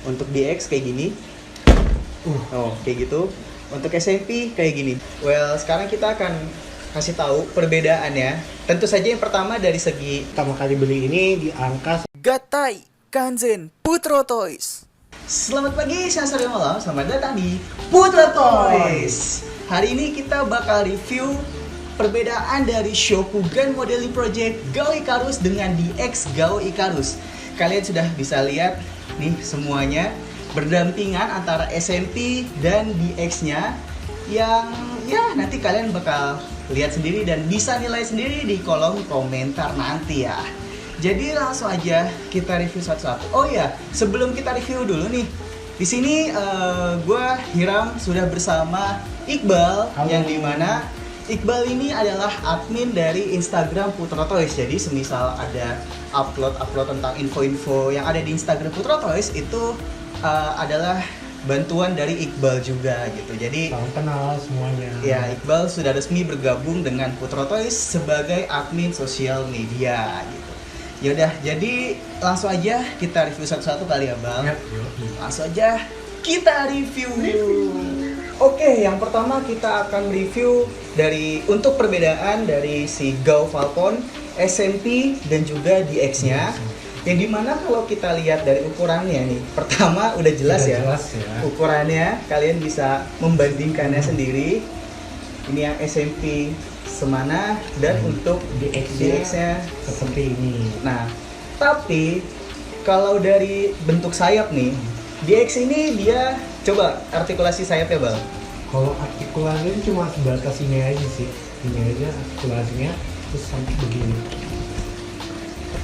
Untuk DX kayak gini. Oh, kayak gitu. Untuk SMP kayak gini. Well, sekarang kita akan kasih tahu perbedaannya. Tentu saja yang pertama dari segi Pertama kali beli ini di angka Gatai Kanzen Putro Toys. Selamat pagi, siang, sore, malam. Selamat datang di Putra Toys. Hari ini kita bakal review perbedaan dari Shokugan Modeling Project Gao Icarus dengan DX Gao Icarus. Kalian sudah bisa lihat nih semuanya berdampingan antara SMP dan DX-nya yang ya nanti kalian bakal lihat sendiri dan bisa nilai sendiri di kolom komentar nanti ya. Jadi langsung aja kita review satu-satu. Oh ya, sebelum kita review dulu nih, di sini gue Hiram sudah bersama Iqbal. Halo. Yang dimana Iqbal ini adalah admin dari Instagram Putra Toys. Jadi semisal ada upload tentang info-info yang ada di Instagram Putra Toys itu adalah bantuan dari Iqbal juga gitu. Jadi salam kenal semuanya. ya, Iqbal sudah resmi bergabung dengan Putra Toys sebagai admin sosial media gitu. Yaudah, jadi langsung aja kita review satu-satu kali ya Bang. Yap, yuk. Langsung aja kita review. Oke, yang pertama kita akan review dari untuk perbedaan dari si Gao Falcon, SMP dan juga DX-nya. Yang dimana kalau kita lihat dari ukurannya nih, pertama udah jelas ya. Ukurannya kalian bisa membandingkannya sendiri. Ini yang SMP semana dan untuk DX-nya seperti ini. Nah, tapi kalau dari bentuk sayap nih, DX ini dia coba artikulasi sayapnya Bang. Kalau artikulasinya cuma sebatas ini aja sih. Ini aja artikulasinya terus sampai begini.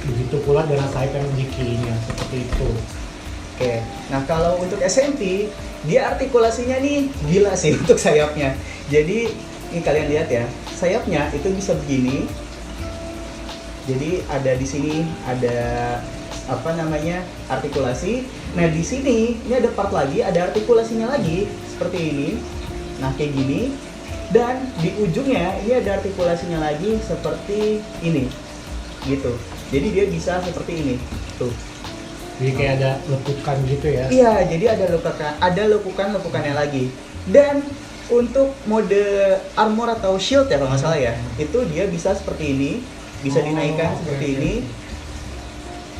Begitu pula dengan sayap yang di kirinya seperti itu. Oke. Nah, kalau untuk SMP, dia artikulasinya nih gila sih untuk sayapnya. Jadi, ini kalian lihat ya, sayapnya itu bisa begini. Jadi ada di sini ada apa namanya artikulasi. Nah di sini ini ada part lagi, ada artikulasinya lagi seperti ini. Nah kayak gini. Dan di ujungnya ini ada artikulasinya lagi seperti ini, gitu. Jadi dia bisa seperti ini, tuh. Jadi kayak ada lekukan gitu ya. Iya, jadi ada lekukannya lagi. Dan untuk mode armor atau shield ya kalau nggak salah ya, itu dia bisa seperti ini, bisa dinaikkan seperti ini,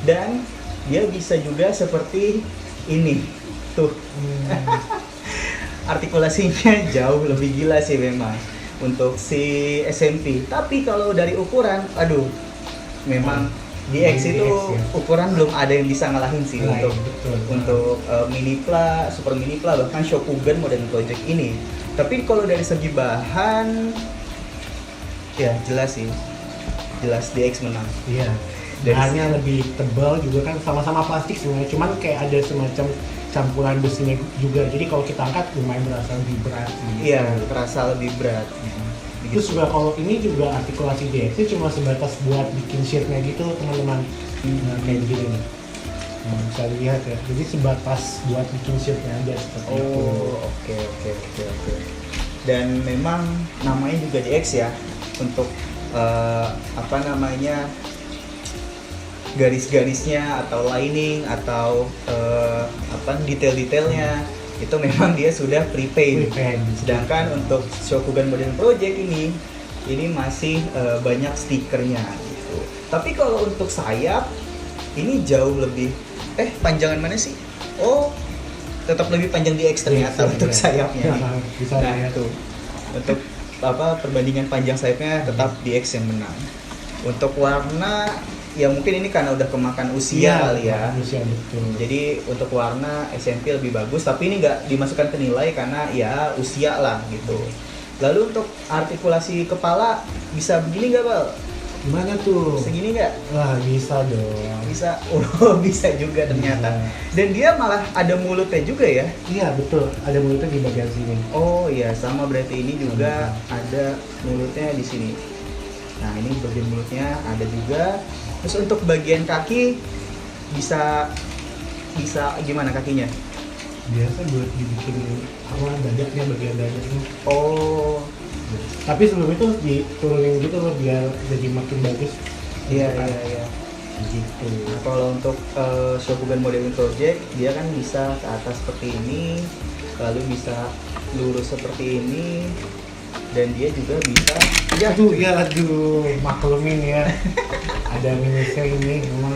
dan dia bisa juga seperti ini, tuh. Artikulasinya jauh lebih gila sih memang untuk si SMP. Tapi kalau dari ukuran, aduh, memang DX itu ya. ukuran belum ada yang bisa ngalahin sih Betul. untuk Minipla, Super Minipla, bahkan Shokugan Modeling Project ini. Tapi kalau dari segi bahan, ya jelas sih, jelas DX menang. Iya. Dari Bahannya lebih tebal juga kan, sama-sama plastik sebenarnya. Cuman kayak ada semacam campuran besinya juga. Jadi kalau kita angkat lumayan berasa lebih berat. Gitu. Iya, terasa lebih berat. Terus juga kalau ini juga artikulasi DX nya cuma sebatas buat bikin shirtnya gitu teman-teman. Nah, kayak begini nih. Nah, bisa dilihat ya. Jadi sebatas buat bikin shirtnya aja seperti itu. Oh, oke. Dan memang namanya juga DX ya, untuk apa namanya, garis-garisnya atau lining atau apa detail-detailnya itu memang dia sudah prepaid. Sedangkan untuk Shokugan Modeling Project ini masih banyak stikernya gitu. Tapi kalau untuk sayap ini jauh lebih panjangan mana sih? Oh, tetap lebih panjang di X ternyata untuk sayapnya. Bisa Nah, dilihat. itu untuk apa perbandingan panjang sayapnya tetap di X yang menang. Untuk warna ya mungkin ini karena udah kemakan usia kali ya. Usia, betul. Jadi untuk warna SMP lebih bagus, tapi ini nggak dimasukkan ke nilai karena ya usia lah gitu. Lalu untuk artikulasi kepala bisa begini nggak Bal? Gimana tuh? Segini nggak? Wah, bisa dong. Bisa, oh bisa juga ternyata. Dan dia malah ada mulutnya juga ya? Iya, betul. Ada mulutnya di bagian sini. Oh iya, sama berarti ini juga ada mulutnya di sini. Nah ini bagian mulutnya ada juga. Terus untuk bagian kaki bisa gimana kakinya? Biasa buat dibikin dadanya, bagian dadanya. Oh, Tapi sebelum itu diturunin gitu loh biar jadi makin bagus. iya. gitu. Nah, kalau untuk Shokugan Modeling Project dia kan bisa ke atas seperti ini, lalu bisa lurus seperti ini, dan dia juga bisa Aduh, maklumin ya. Ada minusnya ini memang.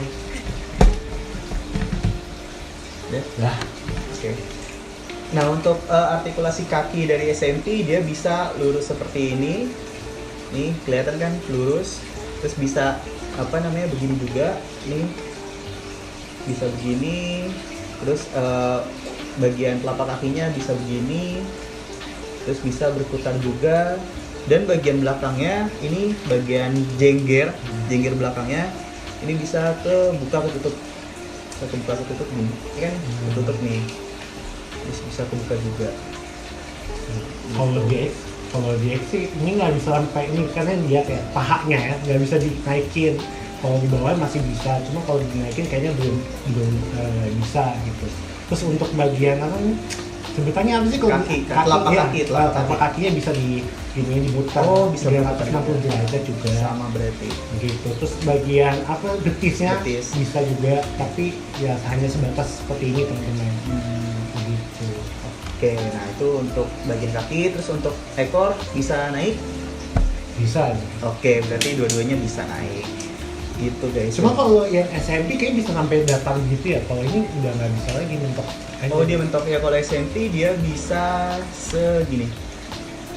Lah, Oke. Nah, untuk artikulasi kaki dari SMP dia bisa lurus seperti ini. Nih, kelihatan kan lurus. Terus bisa begini juga. Nih. Bisa begini. Terus bagian telapak kakinya bisa begini. Terus bisa berputar juga. Dan bagian belakangnya ini bagian jengger belakangnya ini bisa kebuka ketutup. Kebuka ketutup nih. Ini kan ketutup nih. Bisa kebuka juga. Kalau di X sih ini nggak bisa sampai ini karena dia kayak pahanya ya nggak bisa dinaikin. Kalau di bawah masih bisa, cuma kalau dinaikin kayaknya belum bisa gitu. Terus untuk bagian apa nih? Sebutannya apa sih kalau telapak kakinya bisa dimutar. Oh, bisa 360 derajat juga. Sama berarti. Gitu. Terus bagian betisnya bisa juga, tapi ya hanya sebatas seperti ini teman-teman. Gitu. Oke, nah itu untuk bagian kaki. Terus untuk ekor bisa naik? Bisa. Oke, berarti dua-duanya bisa naik. Gitu guys. Cuma kalau yang SMP kayaknya bisa sampai datar gitu ya. Kalau ini udah nggak bisa lagi mentok. Oh, dia mentok ya. Kalau SMP dia bisa segini.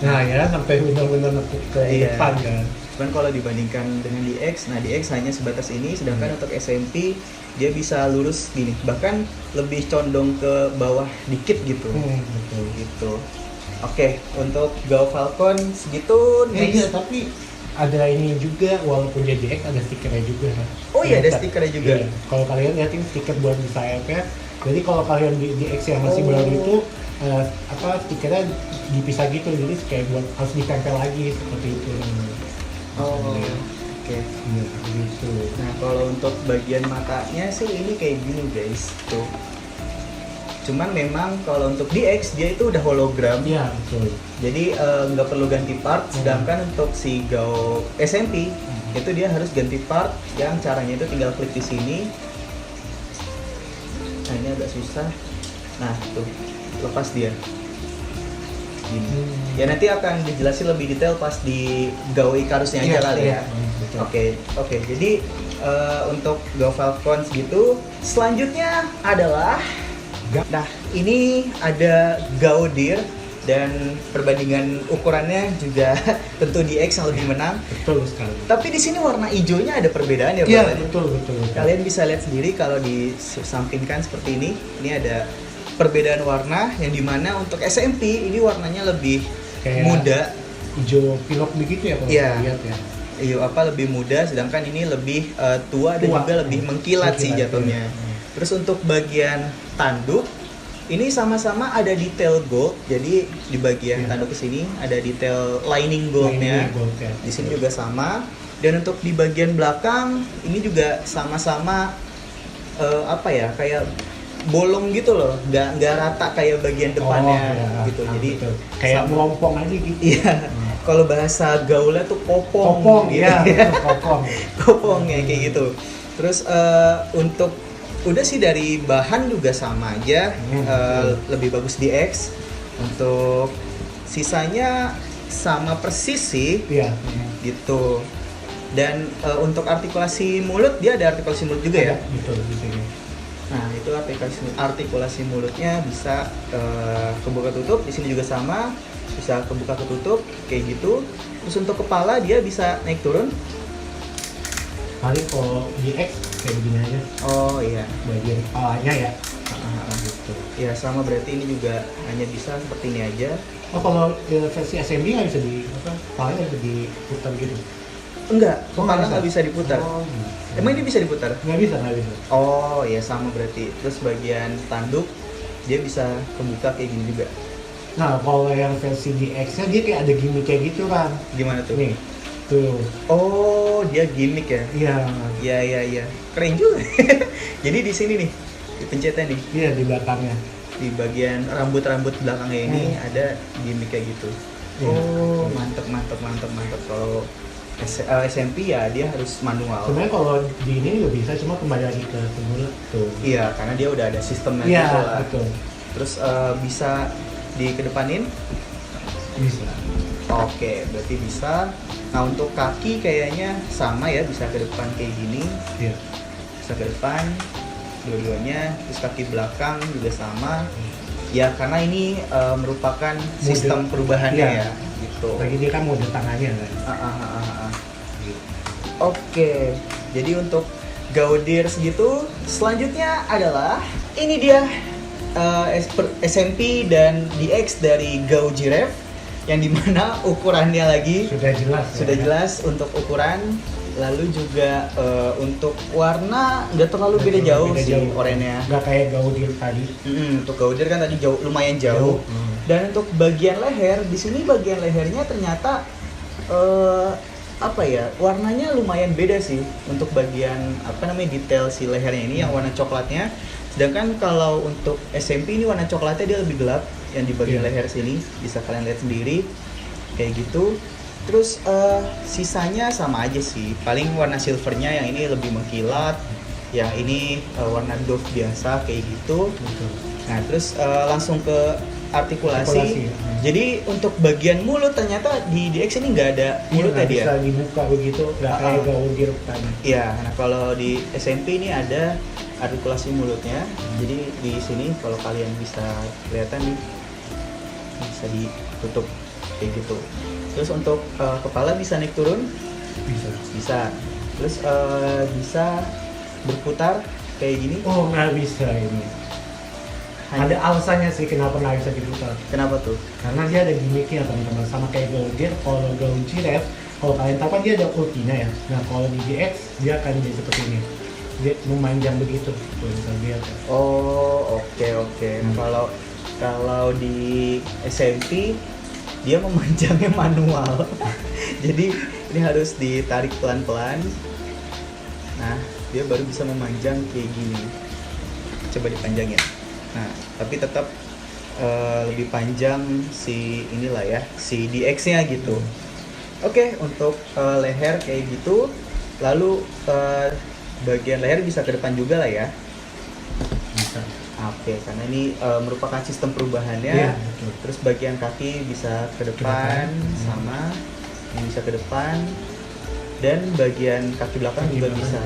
Nah ya, sampai benar-benar nekuk ke depan kan. Cuman kalau dibandingkan dengan DX, nah DX hanya sebatas ini, sedangkan untuk SMP dia bisa lurus gini, bahkan lebih condong ke bawah dikit gitu. Betul. Gitu. Oke, untuk Gao Falcon segitu. Iya, tapi ada ini juga, walaupun dia DX ada stikernya juga. Oh iya, ada stikernya juga. Iya. Kalau kalian lihat ini stiker buat di sayapnya. Jadi kalau kalian di DX yang masih baru itu stikernya dipisah gitu, jadi kayak buat harus ditempel lagi seperti itu. Oke. Iya, gitu. Nah, kalau untuk bagian matanya sih ini kayak gini guys, tuh. Cuman memang kalau untuk DX dia itu udah hologram. Iya, betul. Jadi nggak perlu ganti part, sedangkan untuk si Gao SMP itu dia harus ganti part yang caranya itu tinggal klik di sini. Nah, ini agak susah. Nah, tuh lepas dia. Gini. Ya nanti akan dijelasin lebih detail pas di Gao Icarusnya aja kali ya. Oke. Jadi untuk Gao Falcon gitu, selanjutnya adalah ini ada Gao Deer dan perbandingan ukurannya juga tentu di X yang lebih menang. Betul sekali. Tapi di sini warna hijaunya ada perbedaan ya, Bang? Iya, betul. Kalian bisa lihat sendiri kalau disampingkan seperti ini. Ini ada perbedaan warna yang dimana untuk SMP ini warnanya lebih kayak muda, hijau pilok begitu ya kalau lihat ya. Iya, lebih muda, sedangkan ini lebih tua dan juga lebih mengkilat sih jatuhnya. Terus untuk bagian tanduk ini sama-sama ada detail gold, jadi di bagian tanduk ke sini ada detail lining goldnya. Di sini juga sama. Dan untuk di bagian belakang ini juga sama-sama kayak bolong gitu loh, nggak rata kayak bagian depannya gitu. Jadi kayak melompong aja gitu. Iya. Kalau bahasa gaulnya tuh kopong gitu. Kopong ya kayak gitu. Terus untuk udah sih dari bahan juga sama aja, lebih bagus di X. Untuk sisanya sama persis sih, gitu. Dan untuk artikulasi mulut dia ada artikulasi mulut juga ya. Betul, gitu. Nah itu artikulasi mulutnya bisa kebuka tutup, di sini juga sama, bisa kebuka ketutup kayak gitu. Terus untuk kepala dia bisa naik turun. Paling kalau di X kayak begini aja. Oh iya, bagian kepalanya ya. Gitu. Ya sama, berarti ini juga hanya bisa seperti ini aja. Oh kalau versi SMB nggak bisa kepalanya bisa diputar gitu? Enggak, kepala nggak bisa diputar. Gitu. Emang ini bisa diputar? Nggak bisa. Oh ya sama berarti. Terus bagian tanduk dia bisa kebuka kayak gini juga. Nah kalau yang versi DX-nya dia kayak ada gimmick kayak gitu kan. Gimana tuh? Nih, tuh. Oh dia gimmick ya? Iya. Keren juga. Jadi di sini nih, dipencetnya nih. Iya, di belakangnya. Di bagian rambut-rambut belakangnya ini ada gimmick kayak gitu. Oh, mantep. Kalau SMP ya dia harus manual. Sebenarnya kalau di ini juga bisa, cuma kembali lagi ke semula tuh. Iya, karena dia udah ada sistemnya Iya, gitu lah. betul. Terus bisa dikedepanin? Bisa. Oke, berarti bisa. Nah untuk kaki kayaknya sama ya, bisa ke depan kayak gini, Iya. bisa ke depan dua-duanya. Terus kaki belakang juga sama. Ya karena ini merupakan sistem perubahannya Iya. ya, gitu. Lagi dia kan mode tangannya kan. Gitu. Oke, jadi untuk Gaudir segitu, selanjutnya adalah ini dia SMP dan DX dari Gau Giraffe yang dimana ukurannya lagi Sudah jelas. sudah ya. jelas untuk ukuran, lalu juga untuk warna nggak terlalu beda jauh sih oranye. Nggak kayak Gaudir tadi. Untuk Gaudir kan tadi lumayan jauh. Dan untuk bagian leher, di sini bagian lehernya ternyata apa ya, warnanya lumayan beda sih untuk bagian apa namanya detail si lehernya ini yang warna coklatnya. Sedangkan kalau untuk SMP ini warna coklatnya dia lebih gelap yang di bagian Iya. leher sini, bisa kalian lihat sendiri kayak gitu. Terus sisanya sama aja sih, paling warna silvernya yang ini lebih mengkilat, yang ini warna doff biasa kayak gitu. Betul. Nah terus langsung ke artikulasi. Artikulasi, ya. Jadi untuk bagian mulut ternyata di DX ini nggak ada mulutnya Nggak dia. bisa dibuka begitu, nggak kayak Gaudir tadi. Iya, nah kalau di SMP ini ada artikulasi mulutnya. Jadi di sini kalau kalian bisa kelihatan nih, bisa ditutup kayak gitu. Terus untuk kepala bisa naik turun, Bisa. bisa. Terus bisa berputar kayak gini. Oh, nggak bisa ini. Ada alasannya sih kenapa nggak bisa diputar. Kenapa tuh? Karena dia ada gimmicknya teman-teman, sama kayak Gaudir. Kalau Gau Giraffe, kalau kalian tahu kan dia ada ultinya ya. Nah kalau di DX dia akan jadi seperti ini, dia memanjang begitu. Tuh bisa lihat ya. Oh, oke. Nah, kalau di SMP dia memanjangnya manual. Jadi ini harus ditarik pelan-pelan. Nah, dia baru bisa memanjang kayak gini. Coba dipanjang ya. Nah, tapi tetap lebih panjang si inilah ya, si DX-nya gitu. Oke, untuk leher kayak gitu. Lalu bagian leher bisa ke depan juga lah ya. Bisa. Oke, karena ini merupakan sistem perubahannya. Iya, betul. Terus bagian kaki bisa ke depan, sama yang bisa ke depan, dan bagian kaki belakang juga bisa.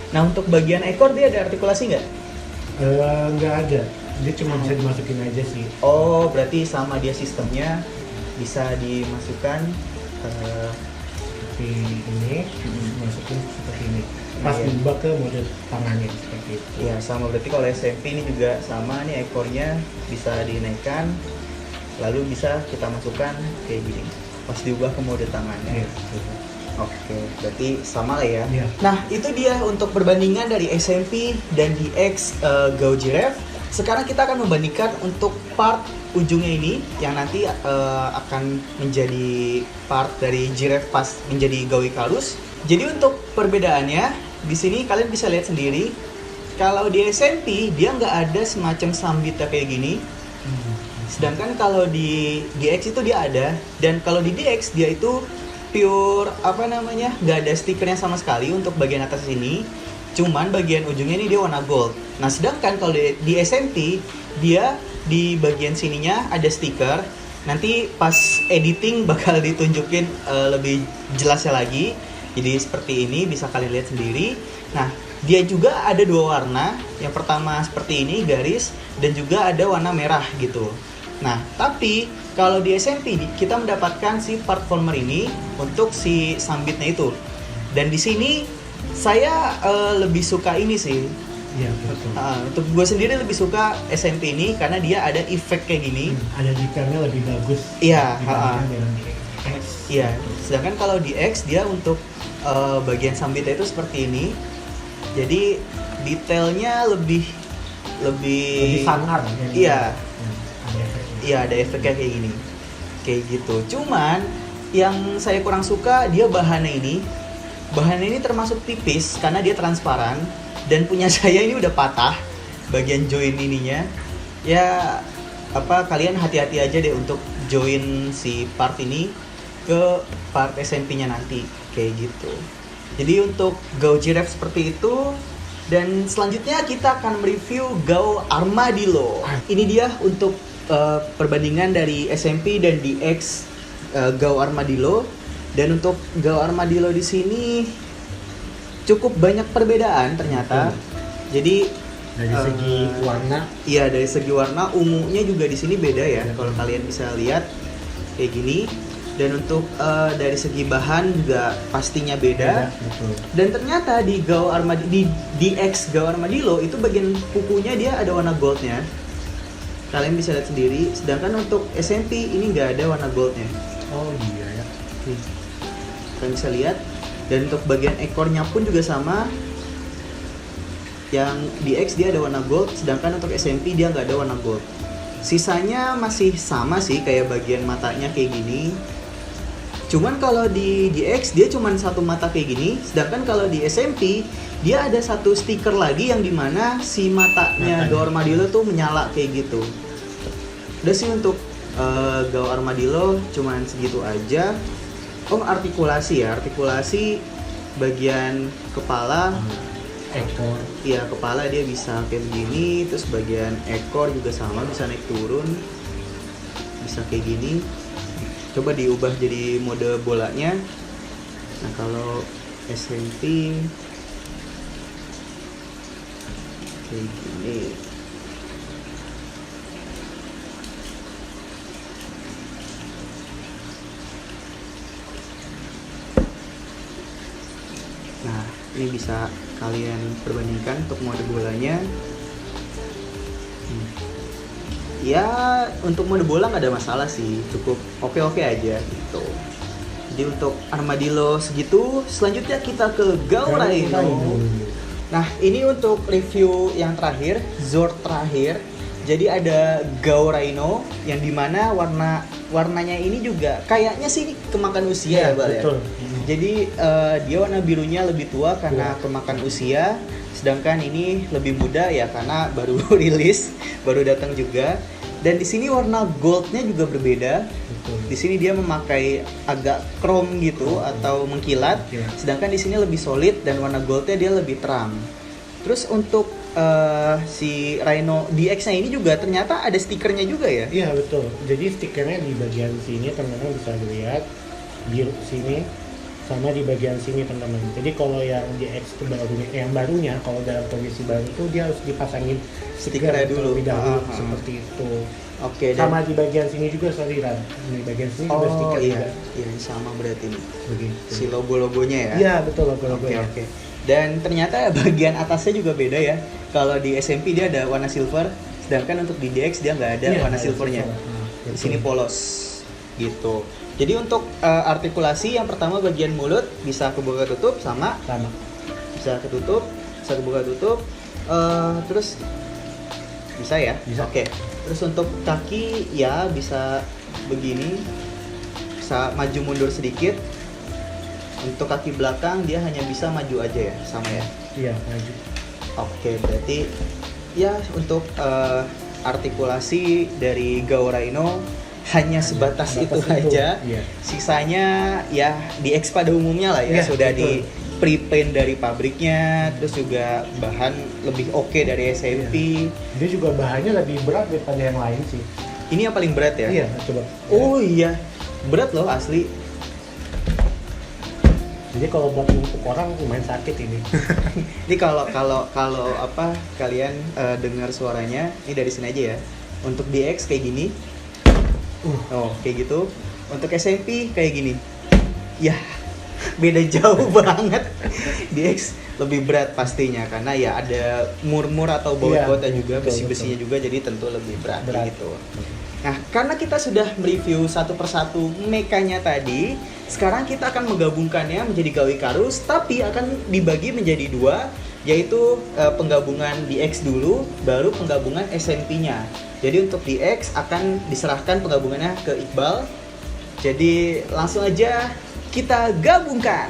Nah untuk bagian ekor dia ada artikulasi nggak? Nggak ada, dia cuma bisa dimasukin aja sih. Oh berarti sama dia sistemnya, bisa dimasukkan. Seperti ini, masukin seperti ini. Pas Iya. diubah ke mode tangannya seperti itu. Ya sama, berarti kalau SMP ini juga sama nih, ekornya bisa dinaikkan, lalu bisa kita masukkan kayak gini. Pas diubah ke mode tangannya. Iya, betul. Oke, berarti sama lah ya. Iya. Nah, itu dia untuk perbandingan dari SMP dan DX Gau Giraffe. Sekarang kita akan membandingkan untuk part ujungnya ini yang nanti akan menjadi part dari Giraffe pas menjadi Gau Icarus. Jadi untuk perbedaannya di sini kalian bisa lihat sendiri. Kalau di SMP dia nggak ada semacam sambitnya kayak gini. Sedangkan kalau di DX itu dia ada, dan kalau di DX dia itu pure apa namanya, nggak ada stikernya sama sekali untuk bagian atas ini, cuman bagian ujungnya ini dia warna gold. Nah sedangkan kalau di SMP dia di bagian sininya ada stiker, nanti pas editing bakal ditunjukin lebih jelasnya lagi. Jadi seperti ini bisa kalian lihat sendiri. Nah dia juga ada dua warna, yang pertama seperti ini garis, dan juga ada warna merah gitu. Nah, tapi kalau di SMP kita mendapatkan si part former ini untuk si sambitnya itu. Dan di sini saya lebih suka ini sih. Iya, betul. Untuk gue sendiri lebih suka SMP ini karena dia ada efek kayak gini. Ada detailnya lebih bagus. Iya, dibandingkan dengan X. Iya. Sedangkan kalau di X dia untuk bagian sambitnya itu seperti ini. Jadi detailnya lebih sangar. Iya. Ada efeknya. Iya, ada efeknya kayak gini. Kayak gitu. Cuman yang saya kurang suka dia bahannya ini termasuk tipis karena dia transparan, dan punya saya ini udah patah bagian join ininya. Ya kalian hati-hati aja deh untuk join si part ini ke part SMP-nya nanti kayak gitu. Jadi untuk Gao Giraffe seperti itu. Dan selanjutnya kita akan mereview Gao Armadillo. Ini dia untuk perbandingan dari SMP dan DX Gao Armadillo. Dan untuk Gao Armadillo di sini cukup banyak perbedaan ternyata. Jadi Dari segi warna, iya, dari segi warna ungunya juga di sini beda ya. Kalau kalian bisa lihat kayak gini. Dan untuk dari segi bahan juga pastinya beda. betul. Dan ternyata di di DX Gao Armadillo itu bagian kukunya dia ada warna goldnya. Kalian bisa lihat sendiri. Sedangkan untuk SMP ini nggak ada warna goldnya. Oh iya ya. Kalian bisa lihat. Dan untuk bagian ekornya pun juga sama. Yang DX dia ada warna gold, sedangkan untuk SMP dia nggak ada warna gold. Sisanya masih sama sih, kayak bagian matanya kayak gini. Cuman kalau di DX dia cuman satu mata kayak gini, sedangkan kalau di SMP dia ada satu stiker lagi yang dimana si matanya Gao Armadillo tuh menyala kayak gitu. Udah sih untuk Gao Armadillo cuman segitu aja. Oh, artikulasi ya, artikulasi bagian kepala. Ekor. Iya, kepala dia bisa kayak begini, terus bagian ekor juga sama, bisa naik turun, bisa kayak gini. Coba diubah jadi mode bolanya. Nah, kalau SMP kayak gini. Nah, ini bisa kalian perbandingkan untuk mode bolanya. Ya, untuk mode bola nggak ada masalah sih, cukup oke-oke aja gitu. Jadi untuk Armadillo segitu, selanjutnya kita ke Gao Rhino. Nah, ini untuk review yang terakhir, Zord terakhir. Jadi ada Gao Rhino yang dimana warnanya ini juga kayaknya sih kemakan usia ya, Bal ya. Betul. Jadi dia warna birunya lebih tua karena kemakan usia, sedangkan ini lebih muda ya karena baru rilis, baru datang juga. Dan di sini warna goldnya juga berbeda. Betul. Di sini dia memakai agak chrome gitu atau mengkilat, sedangkan di sini lebih solid dan warna goldnya dia lebih terang. Terus untuk si Rhino DX-nya ini juga ternyata ada stikernya juga ya? Iya betul. Jadi stikernya di bagian sini teman-teman bisa lihat, di sini sama di bagian sini teman-teman. Jadi kalau yang DX itu barunya kalau dalam kondisi baru itu dia harus dipasangin Stikernya dulu. terlebih dahulu seperti itu. Oke. Sama di bagian sini juga sorry Ran. Di bagian sini juga stiker juga. Iya, sama berarti ini. Begitu. Si logo-logonya ya? Iya betul logo-logonya. Oke. Dan ternyata bagian atasnya juga beda ya. Kalau di SMP dia ada warna silver, sedangkan untuk di DX dia nggak ada warna silvernya. Di sini polos gitu. Jadi untuk artikulasi yang pertama bagian mulut bisa kebuka tutup sama bisa ketutup, bisa kebuka tutup. Terus bisa ya? Bisa. Oke. Terus untuk kaki ya bisa begini, bisa maju mundur sedikit. Untuk kaki belakang dia hanya bisa maju aja ya, sama ya? Iya maju. Oke, berarti ya untuk artikulasi dari Gao Rhino hanya sebatas itu aja. Iya. Sisanya ya di X pada umumnya lah ya, Iya, sudah betul. di prepaint dari pabriknya, terus juga bahan lebih oke dari SMP. Dia juga bahannya lebih berat daripada yang lain sih. Ini yang paling berat ya? Iya coba. Oh iya, berat loh asli. Jadi kalau buat untuk orang lumayan sakit ini. Ini kalau apa kalian dengar suaranya, ini dari sini aja ya. Untuk DX kayak gini. Oh, kayak gitu. Untuk SMP kayak gini. Ya, beda jauh banget. DX lebih berat pastinya karena ya ada murmur atau baut-bautnya juga, besi-besinya juga, jadi tentu lebih berat. Gitu. Nah, karena kita sudah mereview satu persatu mekanya tadi, sekarang kita akan menggabungkannya menjadi Gao Icarus, tapi akan dibagi menjadi dua, yaitu penggabungan DX dulu, baru penggabungan SMP-nya. Jadi untuk DX akan diserahkan penggabungannya ke Iqbal. Jadi langsung aja kita gabungkan.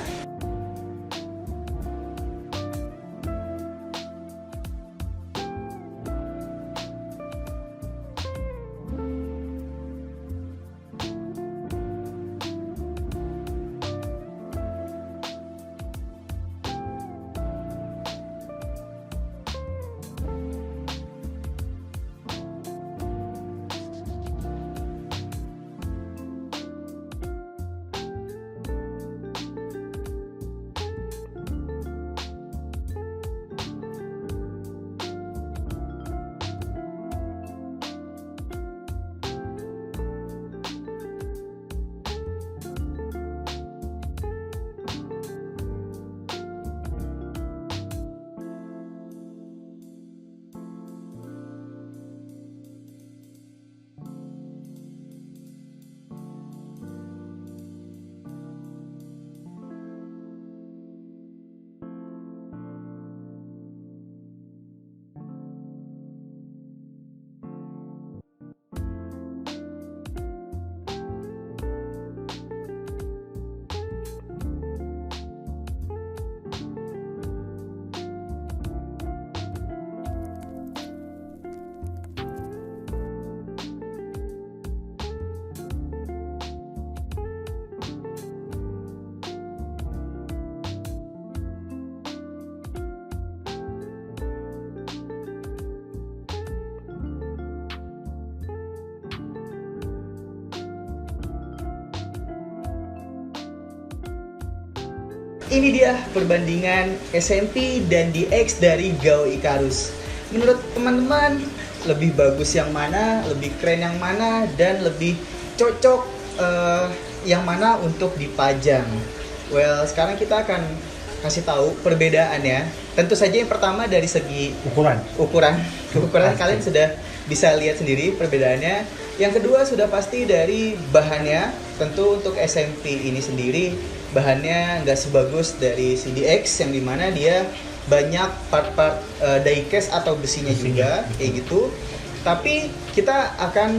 ini dia perbandingan SMP dan DX dari Gao Icarus. Menurut teman-teman, lebih bagus yang mana, lebih keren yang mana, dan lebih cocok yang mana untuk dipajang? Well, sekarang kita akan kasih tahu perbedaannya. Tentu saja yang pertama dari segi ukuran kalian sudah bisa lihat sendiri perbedaannya. Yang kedua sudah pasti dari bahannya. Tentu untuk SMP ini sendiri bahannya nggak sebagus dari CDX yang dimana dia banyak part-part diecast atau besinya juga kayak gitu. Tapi kita akan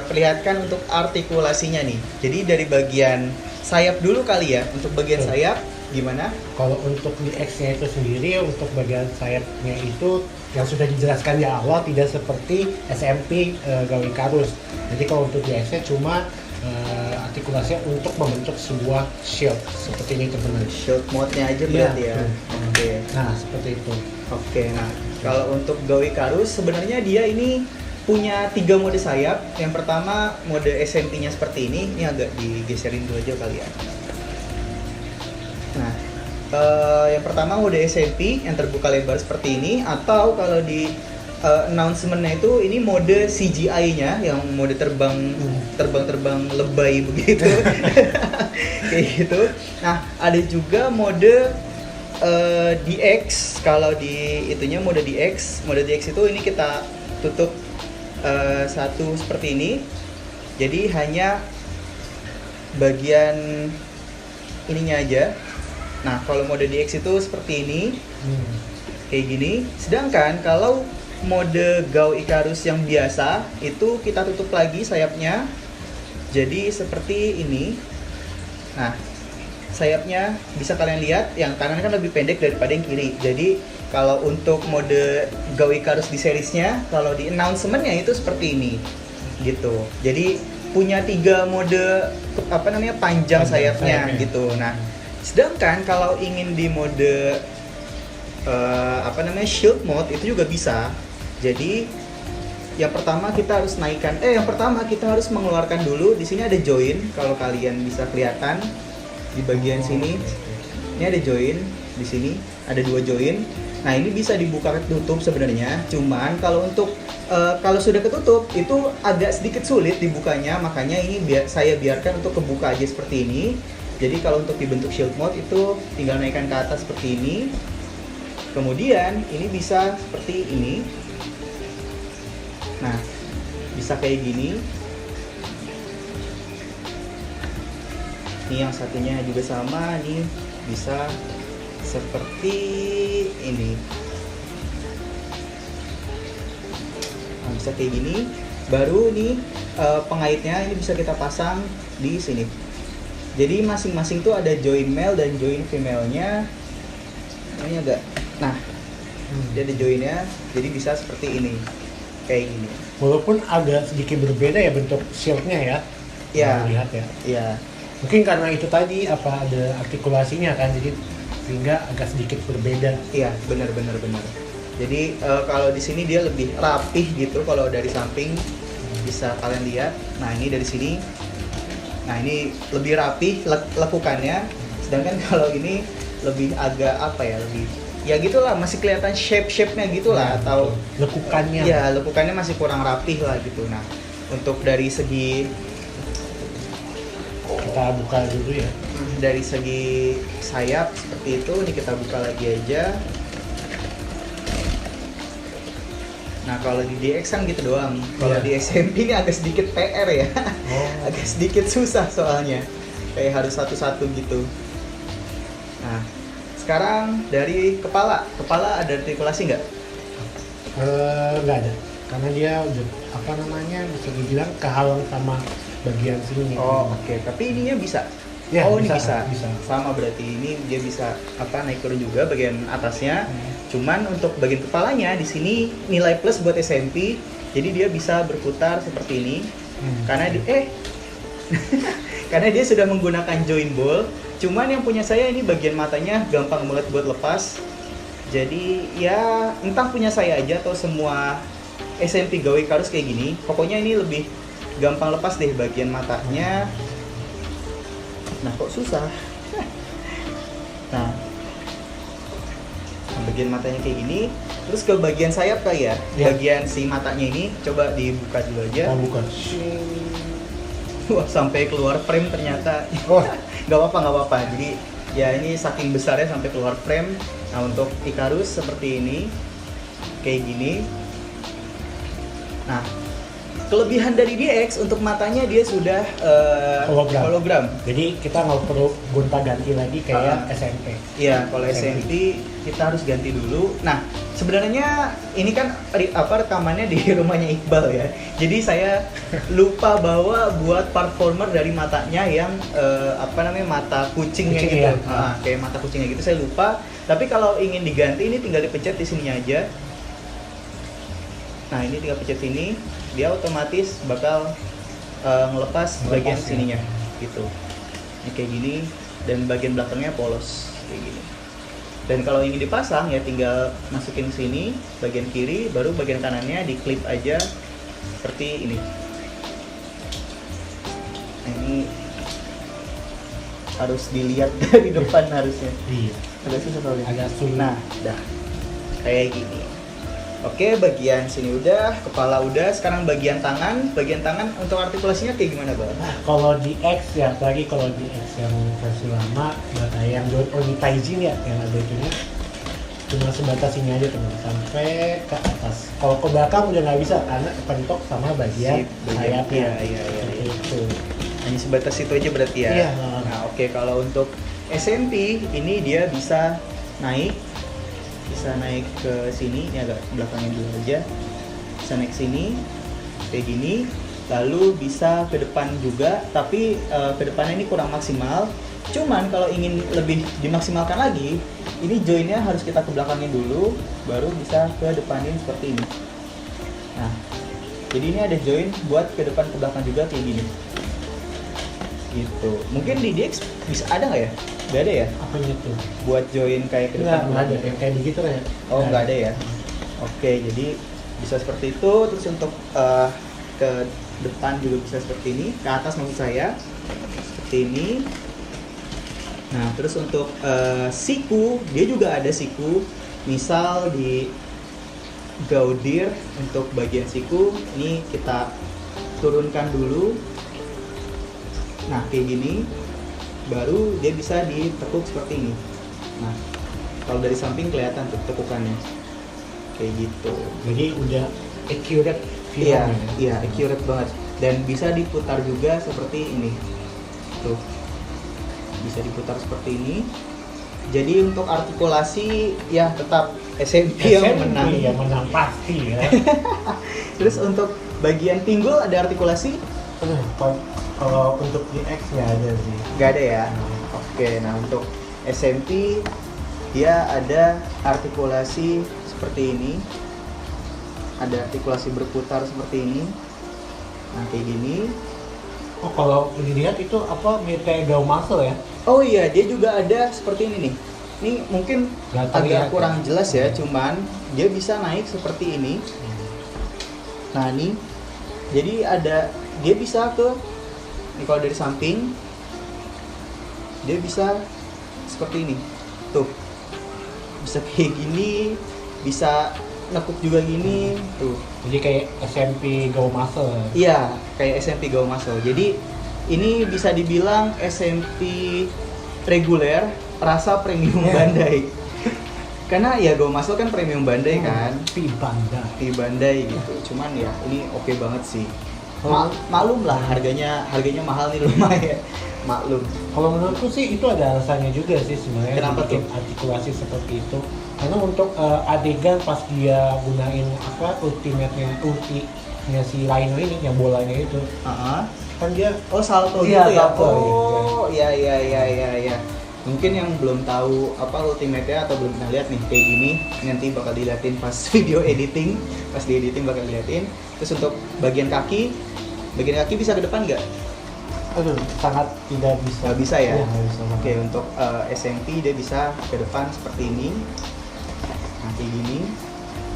perlihatkan untuk artikulasinya nih. Jadi dari bagian sayap dulu kali ya. Untuk bagian sayap gimana? Kalau untuk di X-nya itu sendiri, untuk bagian sayapnya itu yang sudah dijelaskan di awal tidak seperti SMP Gao Icarus. Jadi kalau untuk di X-nya cuma artikulasinya untuk membentuk sebuah shield seperti ini teman-teman. Shield mode-nya aja berarti ya. Oke. Nah, seperti itu. Oke, nah kalau untuk Gao Icarus sebenarnya dia ini punya 3 mode sayap. Yang pertama mode SMP-nya seperti ini. Ini agak digeserin dulu aja kali ya. Nah, yang pertama mode SMP yang terbuka lebar seperti ini, atau kalau di announcement-nya itu ini mode CGI-nya yang mode terbang lebay begitu. Kayak gitu. Nah, ada juga mode DX. Kalau di itunya mode DX itu ini kita tutup satu seperti ini. Jadi hanya bagian ininya aja. Nah, kalau mode DX itu seperti ini, kayak gini. Sedangkan kalau mode Gao Icarus yang biasa itu kita tutup lagi sayapnya, jadi seperti ini. Nah, sayapnya bisa kalian lihat, yang kanan kan lebih pendek daripada yang kiri. Jadi kalau untuk mode Gao Icarus di seriesnya, kalau di announcement-nya itu seperti ini, gitu. Jadi punya 3 mode panjang sayapnya gitu. Nah, sedangkan kalau ingin di mode shield mode itu juga bisa. Jadi yang pertama kita harus harus mengeluarkan dulu. Di sini ada join, kalau kalian bisa kelihatan di bagian sini. Ini ada join, di sini ada 2 join. Nah, ini bisa dibuka tutup sebenarnya. Cuman kalau untuk kalau sudah ketutup itu agak sedikit sulit dibukanya, makanya ini saya biarkan untuk kebuka aja seperti ini. Jadi kalau untuk dibentuk shield mode itu tinggal naikkan ke atas seperti ini. Kemudian ini bisa seperti ini. Nah, bisa kayak gini. Ini yang satunya juga sama, nih bisa seperti ini. Nah, bisa kayak gini. Baru nih pengaitnya ini bisa kita pasang di sini. Jadi masing-masing tuh ada join male dan join female-nya. Ini agak, nah, dia ada joinnya, jadi bisa seperti ini, kayak gini. Walaupun agak sedikit berbeda ya bentuk shieldnya ya. Iya. Lihat ya. Iya. Mungkin karena itu tadi ada artikulasinya kan, jadi sehingga agak sedikit berbeda. Iya, benar. Jadi kalau di sini dia lebih rapih gitu. Kalau dari samping bisa kalian lihat. Nah, ini dari sini. Nah, ini lebih rapi lekukannya, sedangkan kalau ini lebih agak lebih ya gitulah, masih kelihatan shape-nya gitulah, atau lekukannya. Ya, lekukannya masih kurang rapih lah gitu. Nah, untuk dari segi kita buka dulu ya. Dari segi sayap seperti itu, ini kita buka lagi aja. Nah, kalau di DX kan gitu doang. Kalau di SMP ini agak sedikit PR ya. Agak sedikit susah soalnya. Kayak harus satu-satu gitu. Nah, sekarang dari kepala. Kepala ada artikulasi nggak? Nggak ada. Karena dia udah bisa dibilang kehalang sama bagian sini. Oh, oke. Tapi ininya bisa. Ya, ini bisa. Sama berarti ini dia bisa naik turun juga bagian atasnya. Cuman untuk bagian kepalanya di sini nilai plus buat SMP. Jadi dia bisa berputar seperti ini. Karena karena dia sudah menggunakan join ball. Cuman yang punya saya ini bagian matanya gampang banget buat lepas. Jadi ya entah punya saya aja atau semua SMP Gao Icarus kayak gini. Pokoknya ini lebih gampang lepas deh bagian matanya. Nah, kok susah? Nah, bagian matanya kayak gini. Terus ke bagian sayap kali ya. Ya. Bagian si matanya ini coba dibuka dulu aja. Oh, bukan. Wah, sampai keluar frame ternyata. Oh, Nggak apa-apa. Jadi ya ini saking besarnya sampai keluar frame. Nah, untuk Icarus seperti ini. Kayak gini. Nah, kelebihan dari DX untuk matanya dia sudah hologram. jadi kita nggak perlu gonta-ganti lagi kayak SMP. Iya, kalau SMP kita harus ganti dulu. Nah, sebenarnya ini kan rekamannya di rumahnya Iqbal ya. Jadi saya lupa bawa buat performer dari matanya yang mata kucingnya Kucing, gitu. ya. Kayak mata kucingnya gitu saya lupa. Tapi kalau ingin diganti ini tinggal dipencet di sini aja. Nah, ini tinggal pencet sini, dia otomatis bakal ngelepas bagian ya. sininya gitu. Ini kayak gini dan bagian belakangnya polos kayak gini. Dan kalau ingin dipasang ya tinggal masukin sini bagian kiri, baru bagian kanannya diklip aja seperti ini. Nah, ini harus dilihat dari depan harusnya. Iya. Agak susah soalnya. Agak sulit. Nah, dah kayak gini. Oke, bagian sini udah, kepala udah. Sekarang bagian tangan untuk artikulasinya kayak gimana, Bang? Nah, kalau di X ya, apalagi kalau di X yang versi lama, yang Oni Taijin ya, yang ada itunya, cuma sebatas ini aja teman, sampai ke atas. Kalau ke belakang udah nggak bisa karena pentok sama bagian sayapnya. Iya. Itu. Hanya sebatas itu aja berarti ya. Iya. Nah, oke, kalau untuk SMP ini dia bisa naik ke sini, ini agak belakangnya dulu aja. Bisa naik sini kayak gini, lalu bisa ke depan juga, tapi ke depannya ini kurang maksimal. Cuman kalau ingin lebih dimaksimalkan lagi, ini joinnya harus kita ke belakangnya dulu, baru bisa ke depanin seperti ini. Nah, jadi ini ada join buat ke depan ke belakang juga kayak gini. Gitu. Mungkin di DX bisa ada nggak ya? Nggak ada ya? Apanya tuh? Buat join kayak ke depan. Nggak ada, yang kayak begitu kan ya? Oh, nggak ada ya? Oke, jadi bisa seperti itu. Terus untuk ke depan juga bisa seperti ini, ke atas maksud saya seperti ini. Nah, terus untuk siku, dia juga ada siku. Misal di Gaudir untuk bagian siku, ini kita turunkan dulu. Nah, kayak gini, baru dia bisa ditekuk seperti ini. Nah, kalau dari samping kelihatan tuh tekukannya, kayak gitu. Jadi udah accurate Iya, filmnya. iya, accurate banget. Dan bisa diputar juga seperti ini. Tuh, bisa diputar seperti ini. Jadi untuk artikulasi ya tetap SMP yang menang. Ya menang pasti ya. Terus untuk bagian pinggul ada artikulasi? Aduh, kalau untuk di X nggak ada sih. Nggak ada ya? Oke, nah untuk SMP dia ada artikulasi seperti ini. Ada artikulasi berputar seperti ini. Nah, kayak gini. Oh, kalau dilihat itu apa mirip kayak Gao Muscle ya? Oh iya, dia juga ada seperti ini nih. Ini mungkin Nggak terlihat agak kurang ya? jelas ya, cuman dia bisa naik seperti ini. Nah, ini jadi dia bisa ini kalau dari samping dia bisa seperti ini. Tuh. Bisa kayak gini, bisa nekuk juga gini, tuh. Jadi kayak SMP Gao Muscle. Iya, kayak SMP Go Muscle. Jadi ini bisa dibilang SMP reguler rasa premium Bandai. Karena ya Go Muscle kan premium Bandai kan, Pi Banda. di Bandai gitu. Cuman ya ini oke banget sih. Oh. Maklum lah harganya mahal nih lumayan. Maklum. Kalau menurutku sih itu ada alasannya juga sih sebenarnya. Kenapa dibikin artikulasi seperti itu? Karena untuk adegan pas dia gunain ultinya si Rhino ini yang bolanya itu, kan dia Salto Iya, gitu ya. salto, Iya. Mungkin yang belum tahu ultimate-nya atau belum pernah lihat nih kayak gini, nanti bakal diliatin pas video editing, pas di editing bakal diliatin. Terus untuk bagian kaki bisa ke depan nggak? aduh sangat tidak bisa. Nggak bisa ya? Iya, nggak bisa. Oke, untuk SMP dia bisa ke depan seperti ini. Nah, kayak gini.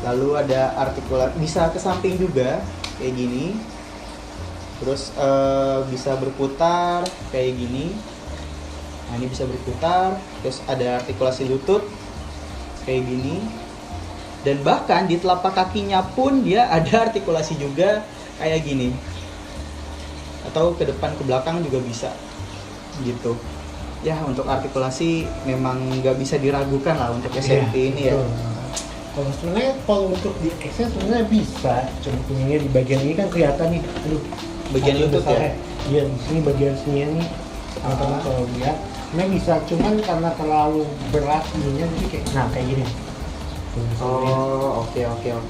Lalu ada artikulat, bisa ke samping juga kayak gini. Terus bisa berputar kayak gini. Nah, ini bisa berputar, terus ada artikulasi lutut kayak gini. Dan bahkan di telapak kakinya pun dia ada artikulasi juga kayak gini. Atau ke depan ke belakang juga bisa. Gitu. Ya, untuk artikulasi memang nggak bisa diragukan lah untuk SMP ini ya. Kalau sebenarnya kalau untuk di X sebenarnya bisa, cuma ininya di bagian ini kan kelihatan nih, aduh, Bagian lutut ya? Iya, di sini bagian sininya nih, teman-teman kalau lihat, sebenarnya bisa, cuman karena terlalu berat ininya jadi kayak gini. Oh, oke.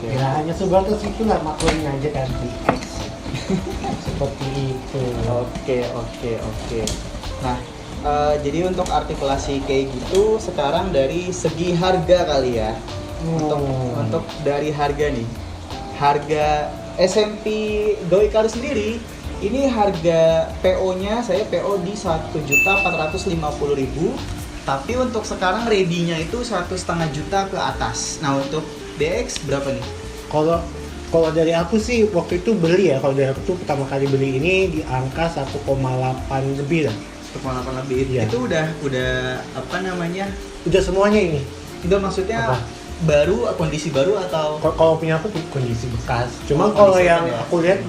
Ya hanya sebatas itulah maklumin aja kan di X. Seperti itu. Oke. Nah, jadi untuk artikulasi kayak gitu sekarang dari segi harga kali ya. Untuk dari harga nih, harga SMP Go Icarus sendiri ini harga PO-nya saya PO di 1.450.000, tapi untuk sekarang ready-nya itu 1,5 juta ke atas. Nah, untuk DX berapa nih? Kalau dari aku sih waktu itu beli ya, kalau dari aku tuh pertama kali beli ini di angka 1,8 lebih lah. 1,8 lebih. Iya. Itu udah apa namanya? Udah semuanya ini. Udah maksudnya Apa? baru, kondisi baru atau Kalau punya aku kondisi bekas. Cuma Oh, kalau kondisi yang ya. aku lihat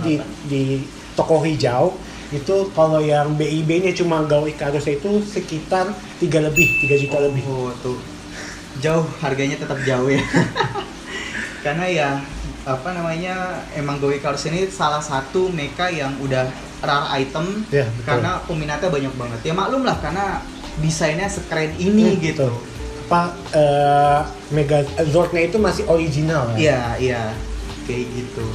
di toko hijau itu kalau yang BIB-nya cuma Go Icarusnya itu sekitar 3 juta lebih. Oh, tuh. Jauh, harganya tetap jauh ya. Karena ya apa namanya, emang Go Icarus ini salah satu mecha yang udah rare item Ya, betul. karena peminatnya banyak banget. Ya maklum lah karena desainnya sekeren ini gitu. Betul. Apa Mega Zord-nya itu masih original ya? Iya, kayak gitu.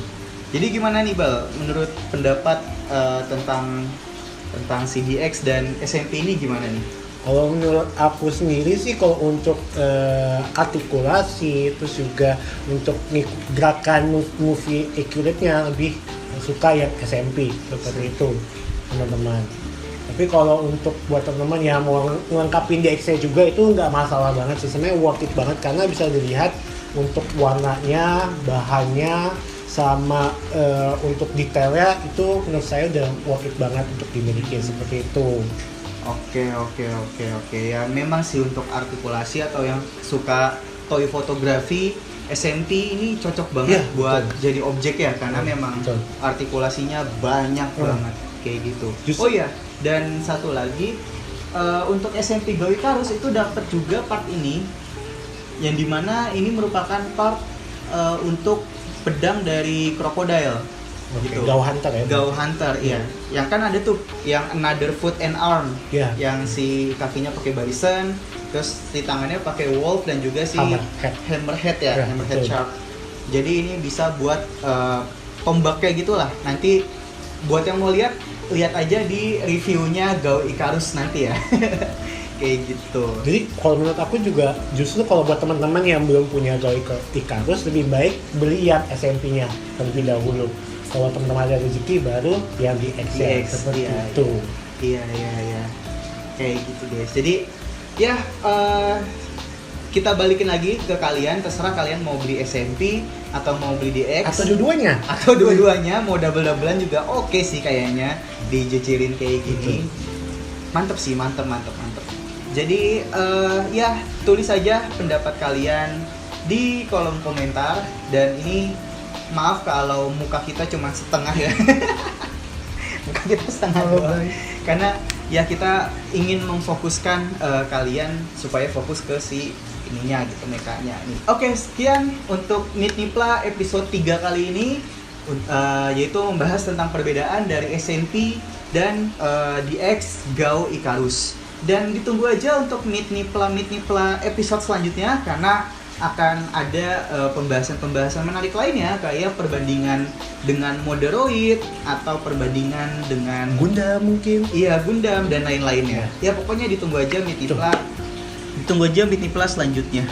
Jadi gimana nih Bal, menurut pendapat tentang CDX dan SMP ini gimana nih? Kalau menurut aku sendiri sih kalau untuk artikulasi terus juga untuk gerakan movie accurate-nya lebih suka yang SMP seperti itu teman-teman. Tapi kalau untuk buat teman-teman yang mau ngelengkapin DX-nya juga itu nggak masalah banget sih, sebenarnya worth it banget karena bisa dilihat untuk warnanya, bahannya, sama untuk detailnya itu menurut saya udah worth it banget untuk dimiliki seperti itu. Oke. Ya memang sih untuk artikulasi atau yang suka toy fotografi, SMP ini cocok banget Iya, buat betul. jadi objek ya, karena memang Betul. artikulasinya banyak banget kayak gitu. Justru- Oh iya, dan satu lagi untuk SMP Go Icarus itu dapat juga part ini, yang dimana ini merupakan part untuk pedang dari Crocodile. Gitu. Go Hunter ya. Go Hunter, iya. Yang kan ada tuh yang Another Foot and Arm, Iya. yang si kakinya pakai bison, terus di tangannya pakai wolf dan juga si hammerhead ya, Ya, hammerhead betul. shark. Jadi ini bisa buat tombak kayak gitulah. Nanti buat yang mau lihat aja di reviewnya Go Icarus nanti ya. Kayak gitu. Jadi kalau menurut aku juga justru kalau buat teman-teman yang belum punya Go Icarus lebih baik beli yang SMP-nya terlebih dahulu. Kalau teman-teman ada rezeki baru yang di X ya, DX, seperti iya, itu. Iya. Kayak gitu guys. Jadi ya kita balikin lagi ke kalian, terserah kalian mau beli SMP atau mau beli DX Atau dua-duanya. atau dua-duanya, mau double-doublean juga oke sih kayaknya dijecirin kayak gini. Mantep sih, mantep. Jadi ya tulis aja pendapat kalian di kolom komentar, dan ini maaf kalau muka kita cuma setengah ya. Muka kita setengah doang. Karena ya kita ingin memfokuskan kalian supaya fokus ke si ininya gitu, mekanya nih. Oke, sekian untuk Nipla episode 3 kali ini, yaitu membahas tentang perbedaan dari SMP dan DX Go Icarus. Dan ditunggu aja untuk Nipla episode selanjutnya, karena akan ada pembahasan menarik lainnya, kayak perbandingan dengan Moderoid atau perbandingan dengan Gundam mungkin. iya Gundam dan lain-lainnya. Ya pokoknya ditunggu aja Nipla selanjutnya.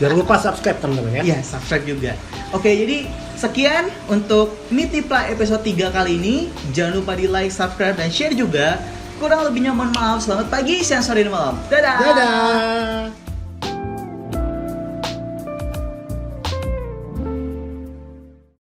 Jangan lupa subscribe teman-teman ya. Iya, subscribe juga. Oke, jadi sekian untuk Nipla episode 3 kali ini. Jangan lupa di like, subscribe, dan share juga. Kurang lebihnya mohon maaf. Selamat pagi, siang, sore, dan malam. Dadah. Dadah.